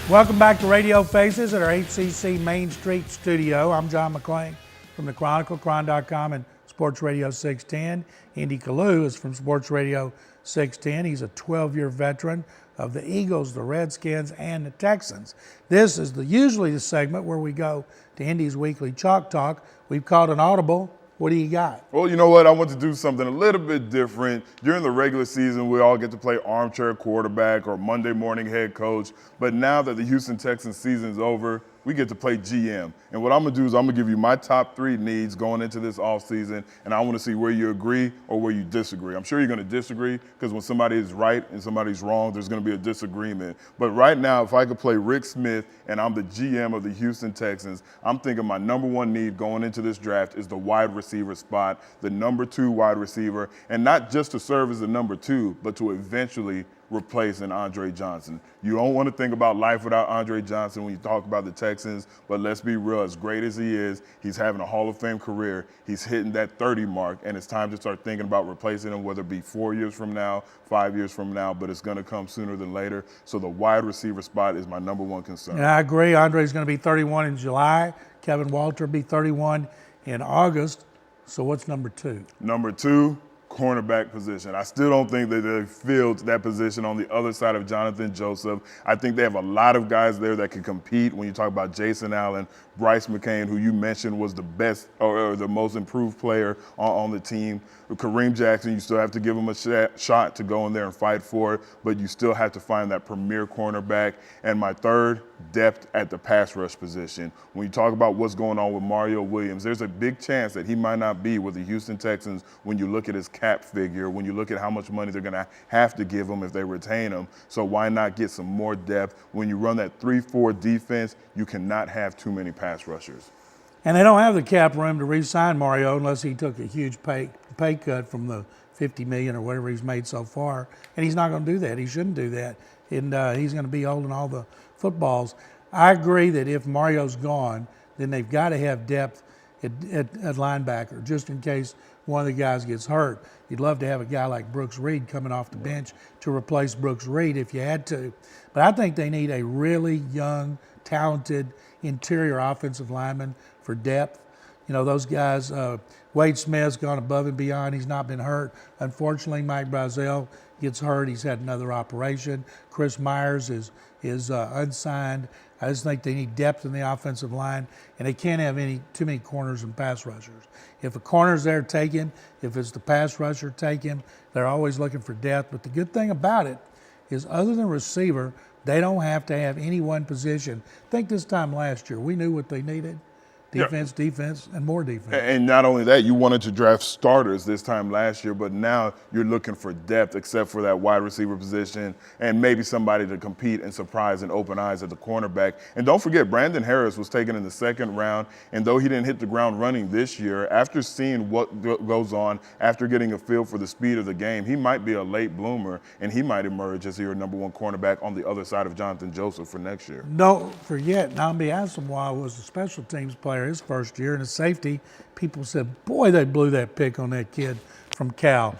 Welcome back to Radio Faces at our HCC Main Street studio. I'm John McClain from the Chronicle, Chron.com, and Sports Radio 610. Andy Kalu is from Sports Radio 610. He's a 12-year veteran of the Eagles, the Redskins, and the Texans. This is usually the segment where we go to Indy's weekly Chalk Talk. We've called an audible. What do you got? Well, you know what? I want to do something a little bit different. During the regular season, we all get to play armchair quarterback or Monday morning head coach. But now that the Houston Texans season is over, we get to play GM. And what I'm going to do is I'm going to give you my top 3 needs going into this offseason, and I want to see where you agree or where you disagree. I'm sure you're going to disagree because when somebody is right and somebody's wrong, there's going to be a disagreement. But right now, if I could play Rick Smith and I'm the GM of the Houston Texans, I'm thinking my number 1 need going into this draft is the wide receiver spot, the number 2 wide receiver, and not just to serve as the number 2, but to eventually replace an Andre Johnson. You don't want to think about life without Andre Johnson when you talk about the Texans, but let's be real, as great as he is, he's having a Hall of Fame career. He's hitting that 30 mark, and it's time to start thinking about replacing him, whether it be 4 years from now, 5 years from now, but it's going to come sooner than later. So the wide receiver spot is my number 1 concern. And I agree. Andre's going to be 31 in July. Kevin Walter will be 31 in August. So what's number 2? Number 2, cornerback position. I still don't think that they filled that position on the other side of Jonathan Joseph. I think they have a lot of guys there that can compete. When you talk about Jason Allen, Bryce McCain, who you mentioned was the best or the most improved player on the team. Kareem Jackson, you still have to give him a shot to go in there and fight for it, but you still have to find that premier cornerback. And my 3rd, depth at the pass rush position. When you talk about what's going on with Mario Williams, there's a big chance that he might not be with the Houston Texans when you look at his cap figure, when you look at how much money they're going to have to give him if they retain him. So why not get some more depth? When you run that 3-4 defense, you cannot have too many pass rushers. And they don't have the cap room to re-sign Mario unless he took a huge pay cut from the $50 million or whatever he's made so far. And he's not going to do that. He shouldn't do that. And he's going to be holding all the footballs. I agree that if Mario's gone, then they've got to have depth at linebacker, just in case one of the guys gets hurt. You'd love to have a guy like Brooks Reed coming off the bench to replace Brooks Reed if you had to. But I think they need a really young, talented interior offensive lineman for depth. You know, those guys, Wade Smith's gone above and beyond. He's not been hurt. Unfortunately, Mike Brazel gets hurt. He's had another operation. Chris Myers is unsigned. I just think they need depth in the offensive line, and they can't have too many corners and pass rushers. If a corner's there, take him. If it's the pass rusher, take him. They're always looking for depth. But the good thing about it is, other than receiver, they don't have to have any one position. I think this time last year, we knew what they needed. Defense, and more defense. And not only that, you wanted to draft starters this time last year, but now you're looking for depth except for that wide receiver position and maybe somebody to compete and surprise and open eyes at the cornerback. And don't forget, Brandon Harris was taken in the 2nd round, and though he didn't hit the ground running this year, after seeing what goes on, after getting a feel for the speed of the game, he might be a late bloomer, and he might emerge as your number 1 cornerback on the other side of Jonathan Joseph for next year. Don't forget, Nnamdi Asomugha was a special teams player his first year, and a safety. People said, boy, they blew that pick on that kid from Cal.